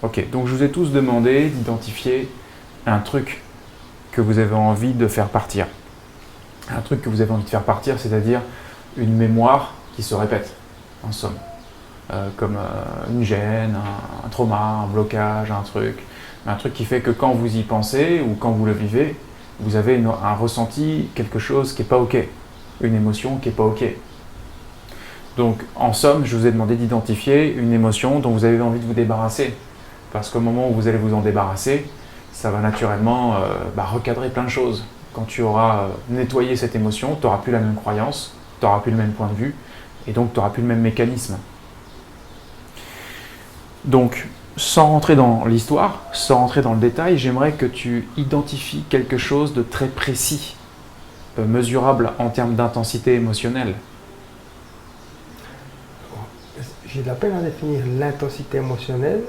Ok, donc je vous ai tous demandé d'identifier un truc que vous avez envie de faire partir. Un truc que vous avez envie de faire partir, c'est-à-dire une mémoire qui se répète, en somme. Comme une gêne, un trauma, un blocage, un truc qui fait que quand vous y pensez ou quand vous le vivez, vous avez un ressenti, quelque chose qui n'est pas ok, une émotion qui n'est pas ok. Donc en somme, je vous ai demandé d'identifier une émotion dont vous avez envie de vous débarrasser. Parce qu'au moment où vous allez vous en débarrasser, ça va naturellement recadrer plein de choses. Quand tu auras nettoyé cette émotion, tu n'auras plus la même croyance, tu n'auras plus le même point de vue, et donc tu n'auras plus le même mécanisme. Donc, sans rentrer dans l'histoire, sans rentrer dans le détail, j'aimerais que tu identifies quelque chose de très précis, mesurable en termes d'intensité émotionnelle. J'ai de la peine à définir l'intensité émotionnelle.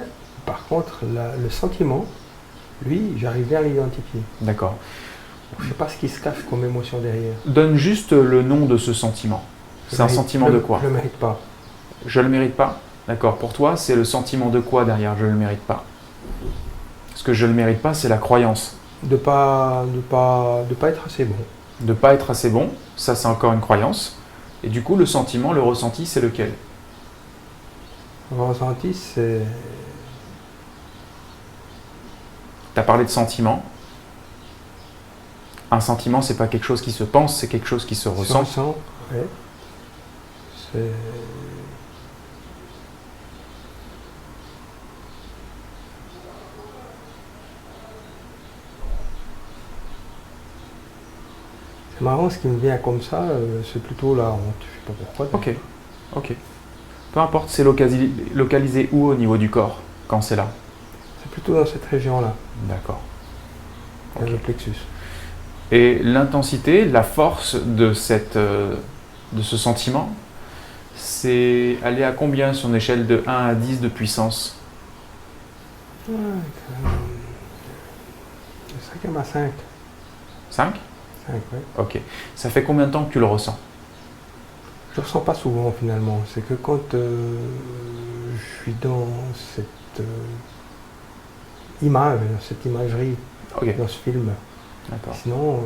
Par contre, le sentiment, lui, j'arrive bien à l'identifier. D'accord. Je ne sais pas ce qui se cache comme émotion derrière. Donne juste le nom de ce sentiment. C'est un sentiment de quoi? Je ne le mérite pas. Je le mérite pas? D'accord. Pour toi, c'est le sentiment de quoi derrière je le mérite pas? Parce que je le mérite pas, c'est la croyance. De pas être assez bon. De pas être assez bon, ça c'est encore une croyance. Et du coup, le sentiment, le ressenti, c'est lequel? Le ressenti, c'est... Tu as parlé de sentiment. Un sentiment, c'est pas quelque chose qui se pense, c'est quelque chose qui se ressent. Ressent, ouais. C'est... C'est marrant, ce qui me vient comme ça, c'est plutôt la honte. Je sais pas pourquoi. Ok, ok. Peu importe, c'est localisé où au niveau du corps, quand c'est là? C'est plutôt dans cette région-là, D'accord. dans Ok. le plexus. Et l'intensité, la force de ce sentiment, c'est aller à combien sur une échelle de 1 à 10 de puissance? Ouais, 5 à 5. 5? 5, ouais. Ok. Ça fait combien de temps que tu le ressens? Je ne ressens pas souvent finalement. C'est que quand je suis dans cette image, dans cette imagerie, Ok, dans ce film. d'accord. Sinon,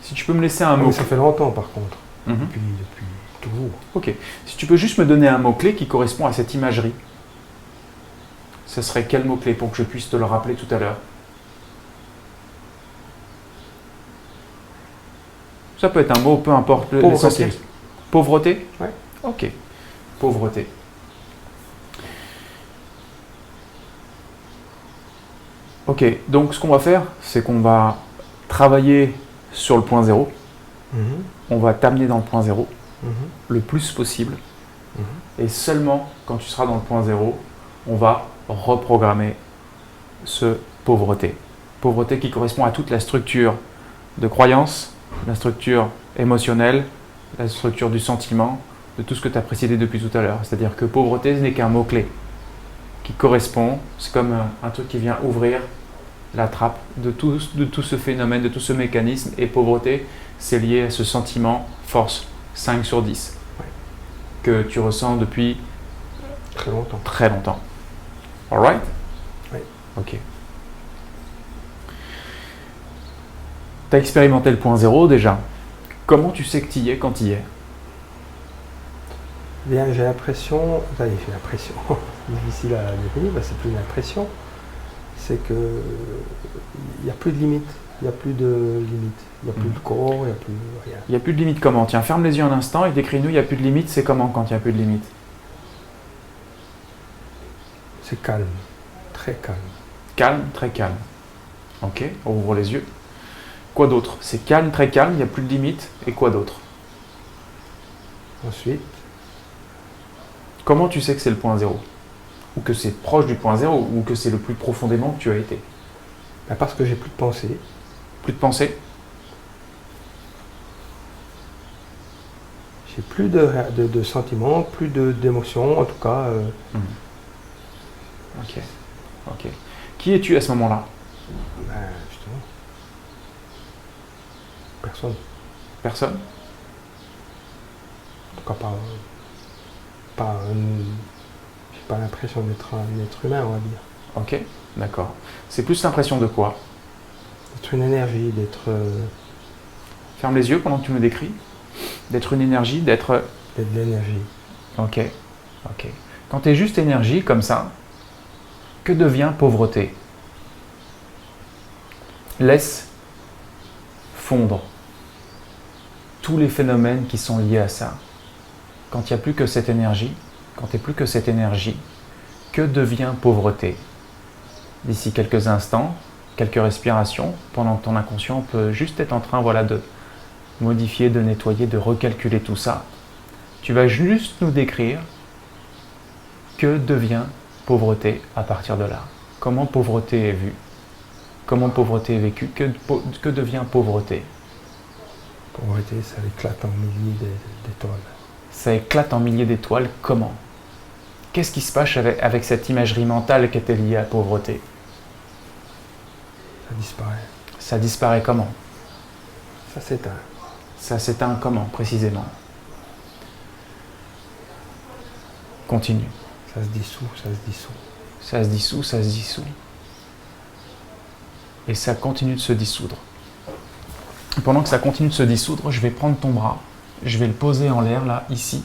Si tu peux me laisser un mais mot. ça fait longtemps par contre, Mhm. depuis toujours. Ok. Si tu peux juste me donner un mot-clé qui correspond à cette imagerie, ce serait quel mot-clé pour que je puisse te le rappeler tout à l'heure? Ça peut être un mot, peu importe l'essentiel. Pauvreté? Ouais. Ok. Pauvreté. Ok, donc ce qu'on va faire, c'est qu'on va travailler sur le point zéro. Mhm, On va t'amener dans le point zéro mhm, le plus possible. mhm. Et seulement quand tu seras dans le point zéro, on va reprogrammer ce pauvreté. Pauvreté qui correspond à toute la structure de croyance, la structure émotionnelle, la structure du sentiment, de tout ce que tu as précédé depuis tout à l'heure. C'est-à-dire que pauvreté, ce n'est qu'un mot-clé qui correspond, c'est comme un truc qui vient ouvrir la trappe de tout ce phénomène, de tout ce mécanisme. Et pauvreté, c'est lié à ce sentiment force 5 sur 10 Ouais. que tu ressens depuis Très longtemps. très longtemps. Alright? Oui. Ok. Tu as expérimenté le point zéro déjà. Comment tu sais que tu y es quand tu y es? Bien, j'ai l'impression, ça y est, j'ai l'impression, c'est difficile à définir, c'est plus une impression, c'est que il n'y a plus de limite, il n'y a plus de limite, il n'y a plus de corps, il n'y a plus rien. Il n'y a plus de limite comment? Tiens, ferme les yeux un instant et décris-nous, il n'y a plus de limite, c'est comment quand il n'y a plus de limite? C'est calme, très calme. Calme, très calme. Ok, on ouvre les yeux. Quoi d'autre? C'est calme, très calme, il n'y a plus de limite, et quoi d'autre? Ensuite, Comment tu sais que c'est le point zéro? Ou que c'est proche du point zéro, ou que c'est le plus profondément que tu as été? ben parce que j'ai plus de pensée, Plus de pensée? j'ai plus de sentiments, plus d'émotions, en tout cas. Ok, ok. Qui es-tu à ce moment-là? Ben, justement, personne. Personne? En tout cas, j'ai pas l'impression d'être un être humain, on va dire. Ok, d'accord. C'est plus l'impression de quoi? D'être une énergie, d'être Ferme les yeux pendant que tu me décris. D'être une énergie, d'être... de l'énergie. Ok, ok. Quand tu es juste énergie, comme ça, que devient pauvreté? Laisse fondre tous les phénomènes qui sont liés à ça. Quand il n'y a plus que cette énergie, quand tu n'es plus que cette énergie, que devient pauvreté? D'ici quelques instants, quelques respirations, pendant que ton inconscient peut juste être en train de modifier, de nettoyer, de recalculer tout ça, tu vas juste nous décrire que devient pauvreté à partir de là. Comment pauvreté est vue? Comment pauvreté est vécue? Que devient pauvreté? Pauvreté, ça éclate en milliers d'étoiles. Ça éclate en milliers d'étoiles, comment? Qu'est-ce qui se passe avec cette imagerie mentale qui était liée à pauvreté? Ça disparaît. Ça disparaît comment? Ça s'éteint. Ça s'éteint comment, précisément? Continue. Ça se dissout, ça se dissout. Ça se dissout, ça se dissout. Et ça continue de se dissoudre. Pendant que ça continue de se dissoudre, je vais prendre ton bras, je vais le poser en l'air, là, ici,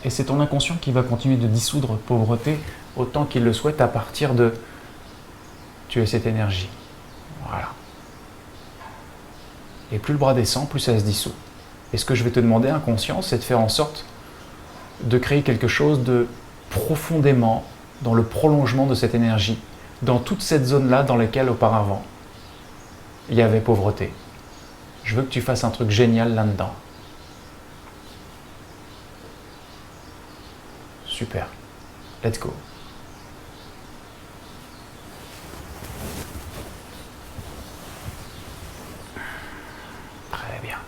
et c'est ton inconscient qui va continuer de dissoudre pauvreté autant qu'il le souhaite à partir de... Tu es cette énergie. Voilà. Et plus le bras descend, plus ça se dissout. Et ce que je vais te demander, inconscient, c'est de faire en sorte de créer quelque chose de profondément dans le prolongement de cette énergie, dans toute cette zone-là dans laquelle auparavant il y avait pauvreté. Je veux que tu fasses un truc génial là-dedans. Super. Let's go. Très bien.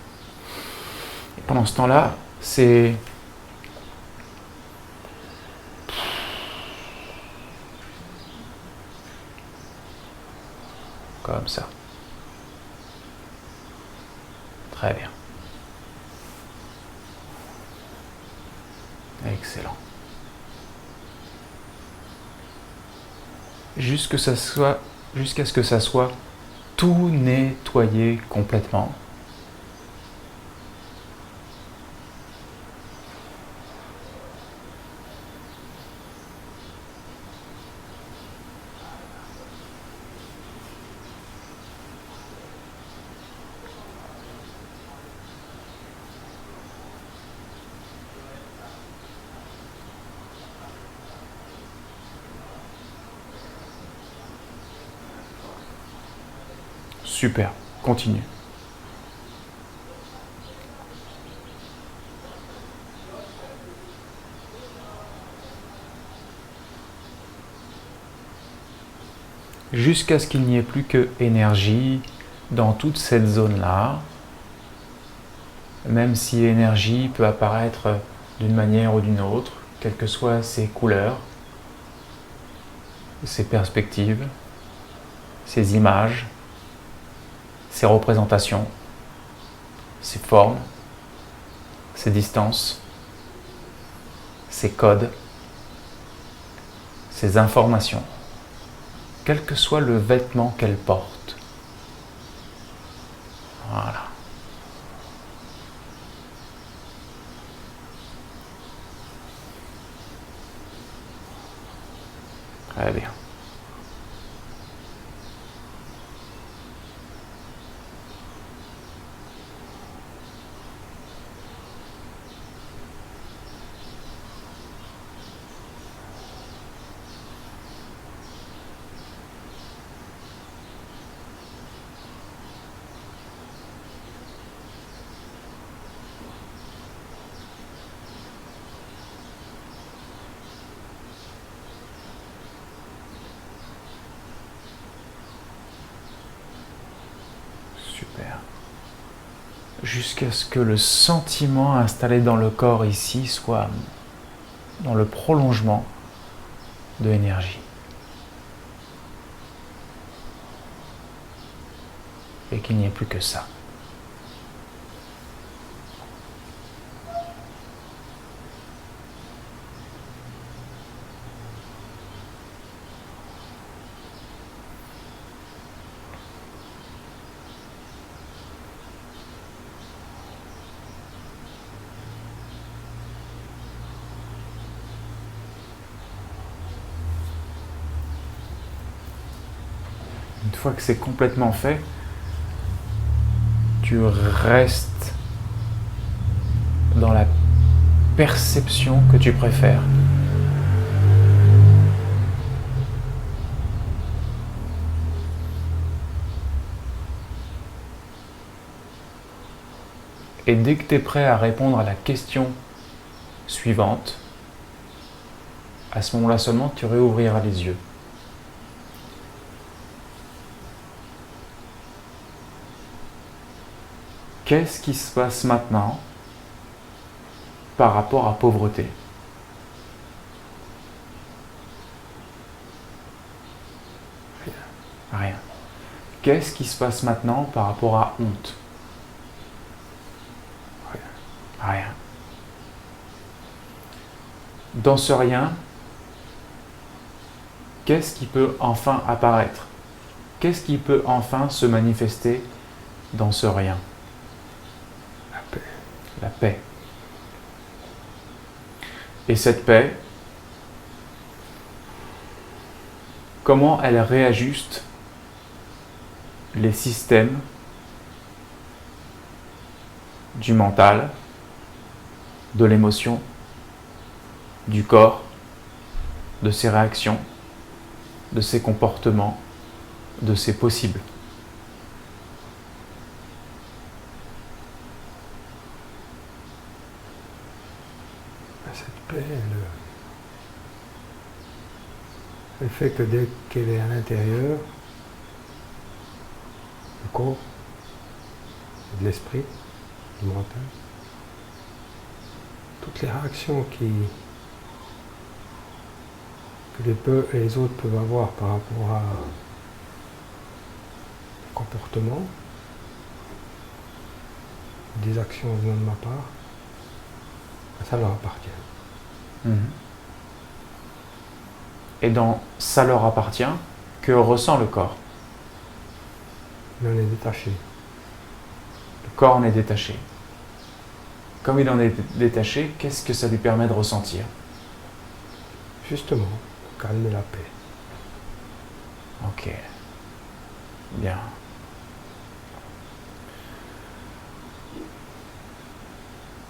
Et pendant ce temps-là, c'est... Comme ça. Très bien. Excellent. Jusqu'à ce que ça soit tout nettoyé complètement. Super, continue. Jusqu'à ce qu'il n'y ait plus que énergie dans toute cette zone-là, même si énergie peut apparaître d'une manière ou d'une autre, quelles que soient ses couleurs, ses perspectives, ses images, ses représentations, ses formes, ses distances, ses codes, ses informations, quel que soit le vêtement qu'elle porte. Voilà. Très bien. Super. Jusqu'à ce que le sentiment installé dans le corps ici soit dans le prolongement de l'énergie. Et qu'il n'y ait plus que ça. Une fois que c'est complètement fait, tu restes dans la perception que tu préfères. Et dès que tu es prêt à répondre à la question suivante, à ce moment-là seulement, tu réouvriras les yeux. Qu'est-ce qui se passe maintenant par rapport à pauvreté? Rien. Qu'est-ce qui se passe maintenant par rapport à honte? Rien. Dans ce rien, qu'est-ce qui peut enfin apparaître? Qu'est-ce qui peut enfin se manifester dans ce rien? La paix. La paix. Et cette paix, comment elle réajuste les systèmes du mental, de l'émotion, du corps, de ses réactions, de ses comportements, de ses possibles. Cette paix, elle fait que dès qu'elle est à l'intérieur, du corps, de l'esprit, du mental, toutes les réactions que les autres peuvent avoir par rapport à comportement, des actions venant de ma part, ça leur appartient. Et dans ça leur appartient, que ressent le corps? Il en est détaché. Le corps en est détaché. Comme il en est détaché, qu'est-ce que ça lui permet de ressentir? Justement, calmer la paix. Ok. Bien.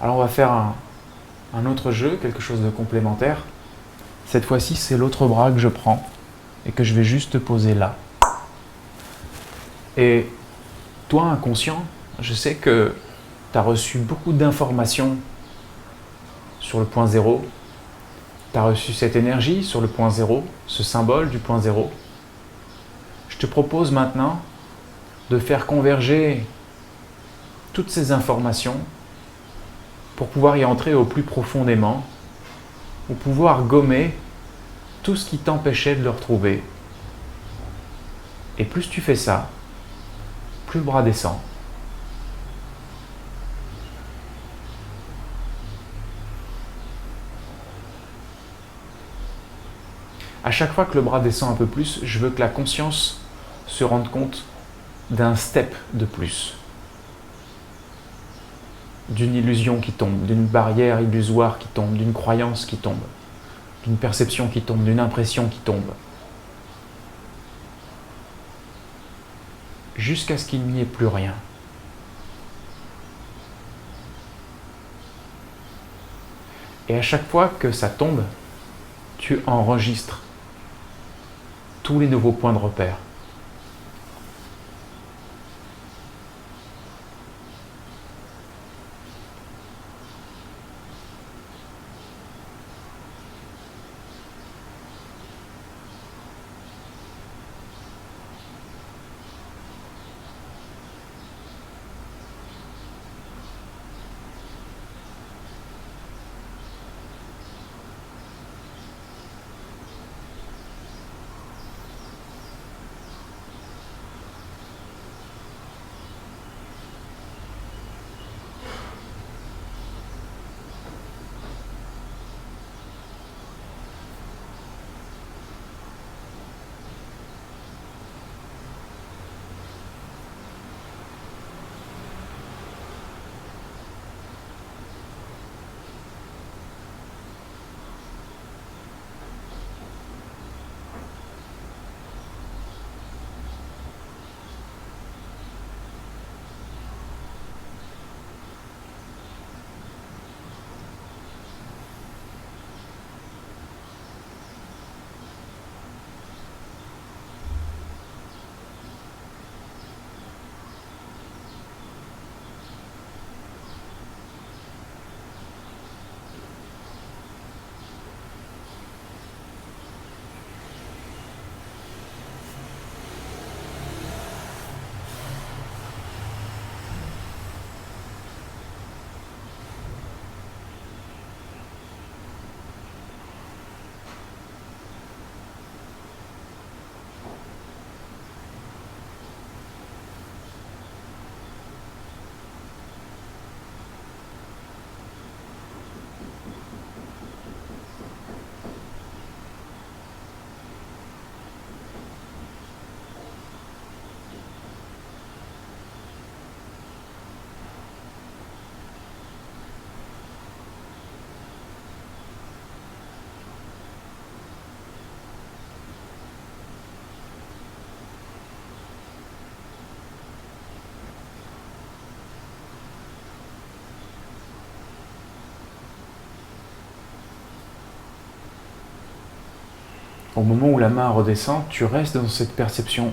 Alors on va faire un autre jeu, quelque chose de complémentaire. Cette fois-ci, c'est l'autre bras que je prends et que je vais juste poser là. Et toi, inconscient, je sais que tu as reçu beaucoup d'informations sur le point zéro. Tu as reçu cette énergie sur le point zéro, ce symbole du point zéro. Je te propose maintenant de faire converger toutes ces informations pour pouvoir y entrer au plus profondément, pour pouvoir gommer tout ce qui t'empêchait de le retrouver. Et plus tu fais ça, plus le bras descend. À chaque fois que le bras descend un peu plus, je veux que la conscience se rende compte d'un step de plus. D'une illusion qui tombe, d'une barrière illusoire qui tombe, d'une croyance qui tombe, d'une perception qui tombe, d'une impression qui tombe. Jusqu'à ce qu'il n'y ait plus rien. Et à chaque fois que ça tombe, tu enregistres tous les nouveaux points de repère. Au moment où la main redescend, tu restes dans cette perception,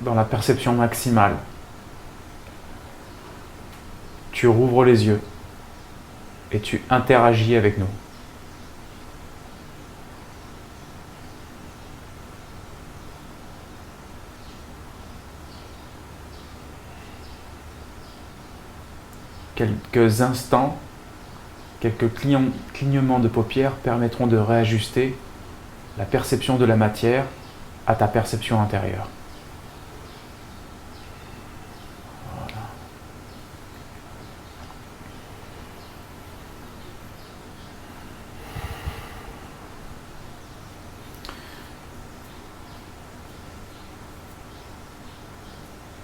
dans la perception maximale. Tu rouvres les yeux et tu interagis avec nous. Quelques instants, quelques clignements de paupières permettront de réajuster la perception de la matière à ta perception intérieure. Voilà.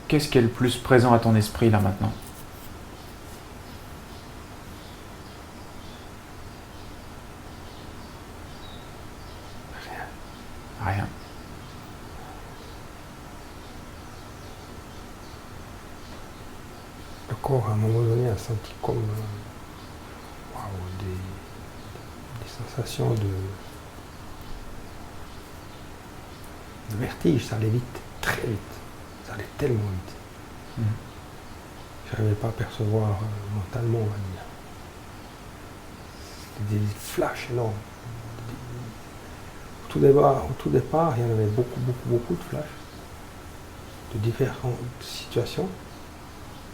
Qu'est-ce qui est le plus présent à ton esprit là maintenant ? Rien. Le corps, à un moment donné, a senti comme des sensations de vertige. Ça allait vite, très vite. Ça allait tellement vite. Je n'arrivais pas à percevoir mentalement, on va dire. C'était des flashs énormes. Au tout départ, il y en avait beaucoup de flashs de différentes situations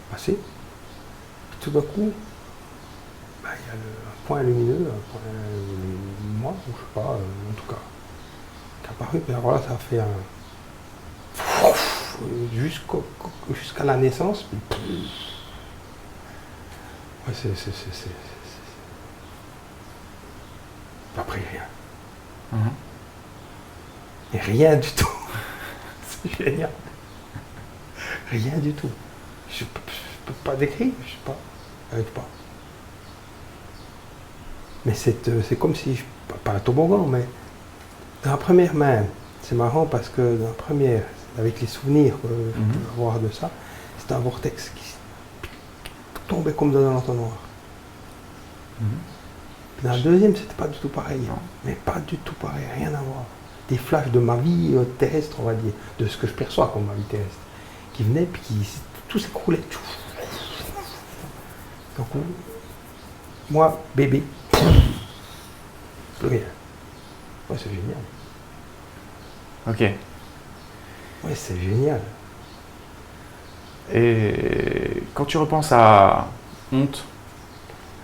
passées. Puis tout d'un coup, il y a un point lumineux, un point moi, ou je sais pas, en tout cas, qui est apparu. Puis alors là, ça a fait jusqu'à la naissance. Puis, ouais, après rien. Et rien du tout. C'est génial. Rien du tout. Je peux pas décrire, je sais pas. J'arrive pas. Mais c'est comme si, pas un toboggan, mais dans la première main, c'est marrant parce que dans la première, avec les souvenirs que je peux avoir de ça, c'était un vortex qui tombait comme dans un entonnoir. Dans la deuxième, c'était pas du tout pareil. Non. Mais pas du tout pareil, rien à voir. Des flashs de ma vie terrestre, on va dire, de ce que je perçois comme ma vie terrestre, qui venaient, puis tout s'écroulait. Donc, moi, bébé, plus rien. Ouais, c'est génial. Ok. Ouais, c'est génial. Et quand tu repenses à honte,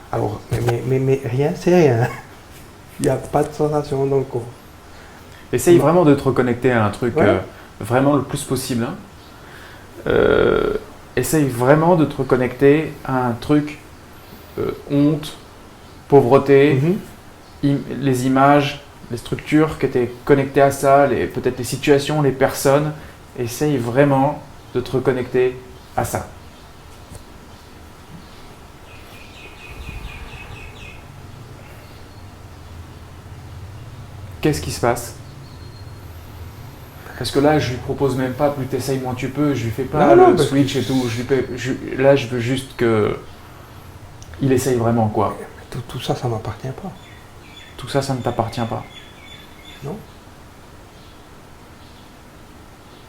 Alors, mais rien, c'est rien. Il n'y a pas de sensation dans le corps. essaye vraiment de te reconnecter à un truc Ouais. vraiment le plus possible. Essaye vraiment de te reconnecter à un truc honte, pauvreté, les images, les structures qui étaient connectées à ça, peut-être les situations, les personnes. Essaye vraiment de te reconnecter à ça. Qu'est-ce qui se passe? Parce que là, je lui propose même pas plus t'essayes, moins tu peux. Je lui fais pas Non, le switch et tout. Là, je veux juste que il essaye vraiment, quoi. Tout ça, ça m'appartient pas. Tout ça, ça ne t'appartient pas. Non.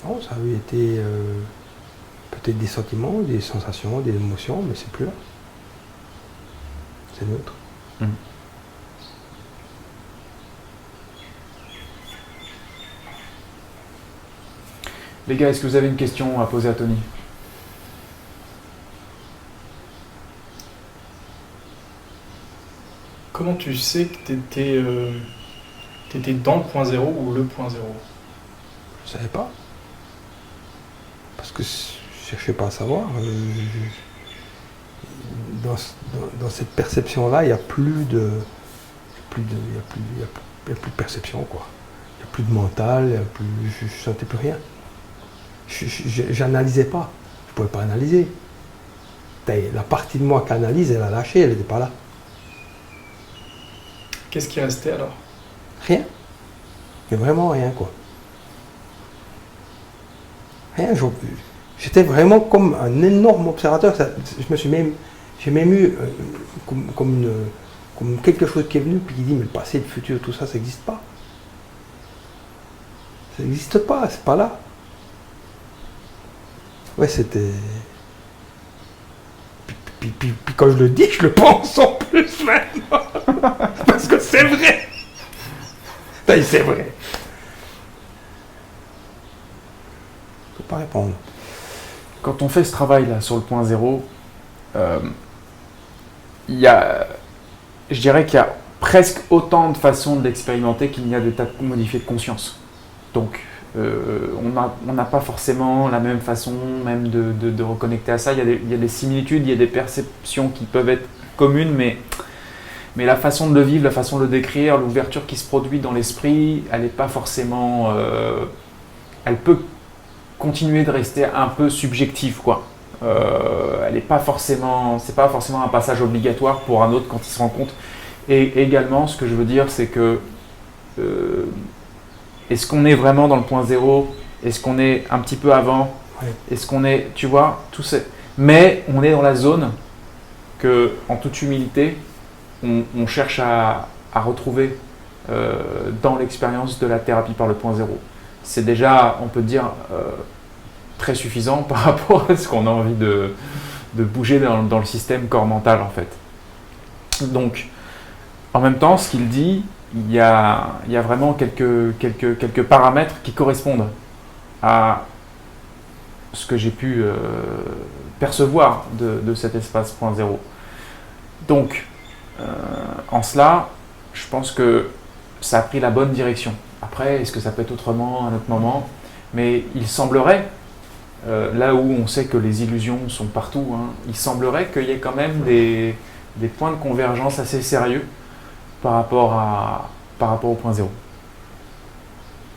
Non, ça avait été peut-être des sentiments, des sensations, des émotions, mais c'est plus là. C'est neutre. Les gars, est-ce que vous avez une question à poser à Tony? Comment tu sais que t'étais dans le point zéro ou le point zéro? Je savais pas. Parce que je cherchais pas à savoir. Dans cette perception-là, il n'y a plus de. Il y a plus de perception, quoi. Il n'y a plus de mental, je ne sentais plus rien. J'analysais pas. Je ne pouvais pas analyser. La partie de moi qui analyse, elle a lâché, elle n'était pas là. Qu'est-ce qui restait alors? Rien. Mais vraiment rien, quoi. Rien. J'étais vraiment comme un énorme observateur. J'ai même eu comme comme quelque chose qui est venu, puis qui dit, mais le passé, le futur, tout ça, ça n'existe pas. Ça n'existe pas, c'est pas là. Ouais, c'était... Puis quand je le dis, je le pense en plus même. Parce que c'est vrai. Ben, c'est vrai. Je ne peux pas répondre. Quand on fait ce travail-là sur le point zéro, il y a, je dirais qu'il y a presque autant de façons de l'expérimenter qu'il y a de tas de modifiés de conscience. Donc, on n'a pas forcément la même façon même de reconnecter à ça. Il y a des similitudes, il y a des perceptions qui peuvent être communes, mais la façon de le vivre, la façon de le décrire, l'ouverture qui se produit dans l'esprit, elle n'est pas forcément... elle peut continuer de rester un peu subjective, quoi. Elle n'est pas forcément... C'est pas forcément un passage obligatoire pour un autre quand il se rend compte. Et également, ce que je veux dire, c'est que... est-ce qu'on est vraiment dans le point zéro? Est-ce qu'on est un petit peu avant? Ouais. Est-ce qu'on est, tu vois, tout ça. Mais on est dans la zone que, en toute humilité, on cherche à retrouver dans l'expérience de la thérapie par le point zéro. C'est déjà, on peut dire, très suffisant par rapport à ce qu'on a envie de bouger dans le système corps mental, en fait. Donc, en même temps, ce qu'il dit, il y a vraiment quelques paramètres qui correspondent à ce que j'ai pu percevoir de cet espace point zéro. Donc, en cela, je pense que ça a pris la bonne direction. Après, est-ce que ça peut être autrement à un autre moment? Mais il semblerait, là où on sait que les illusions sont partout, hein, il semblerait qu'il y ait quand même des points de convergence assez sérieux par rapport au point zéro.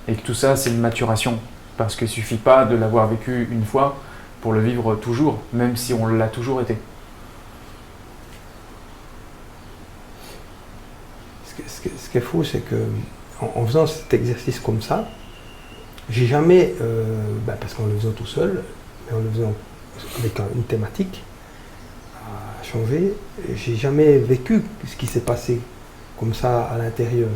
Et que tout ça, c'est une maturation. Parce qu'il ne suffit pas de l'avoir vécu une fois pour le vivre toujours, même si on l'a toujours été. Ce qui est fou, c'est que en faisant cet exercice comme ça, j'ai jamais, parce qu'en le faisant tout seul, mais en le faisant avec une thématique à changer, j'ai jamais vécu ce qui s'est passé comme ça à l'intérieur.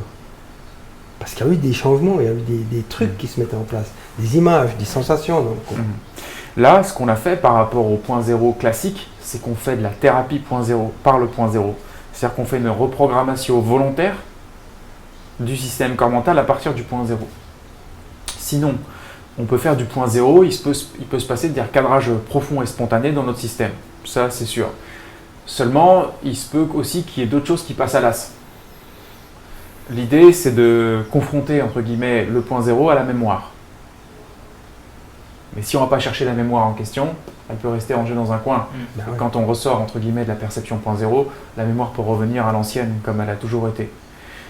Parce qu'il y a eu des changements, il y a eu des trucs qui se mettaient en place, des images, des sensations. Donc, Là, ce qu'on a fait par rapport au point zéro classique, c'est qu'on fait de la thérapie point zéro par le point zéro. C'est-à-dire qu'on fait une reprogrammation volontaire du système corps mental à partir du point zéro. Sinon, on peut faire du point zéro, il peut se passer des recadrages profonds et spontanés dans notre système. Ça, c'est sûr. Seulement, il se peut aussi qu'il y ait d'autres choses qui passent à l'as. L'idée, c'est de confronter, entre guillemets, le point zéro à la mémoire. Mais si on ne va pas chercher la mémoire en question, elle peut rester rangée dans un coin. ouais. Quand on ressort, entre guillemets, de la perception point zéro, la mémoire peut revenir à l'ancienne, comme elle a toujours été.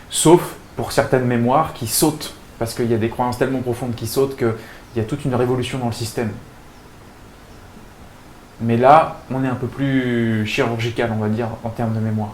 Sauf pour certaines mémoires qui sautent, parce qu'il y a des croyances tellement profondes qui sautent qu'il y a toute une révolution dans le système. Mais là, on est un peu plus chirurgical, on va dire, en termes de mémoire.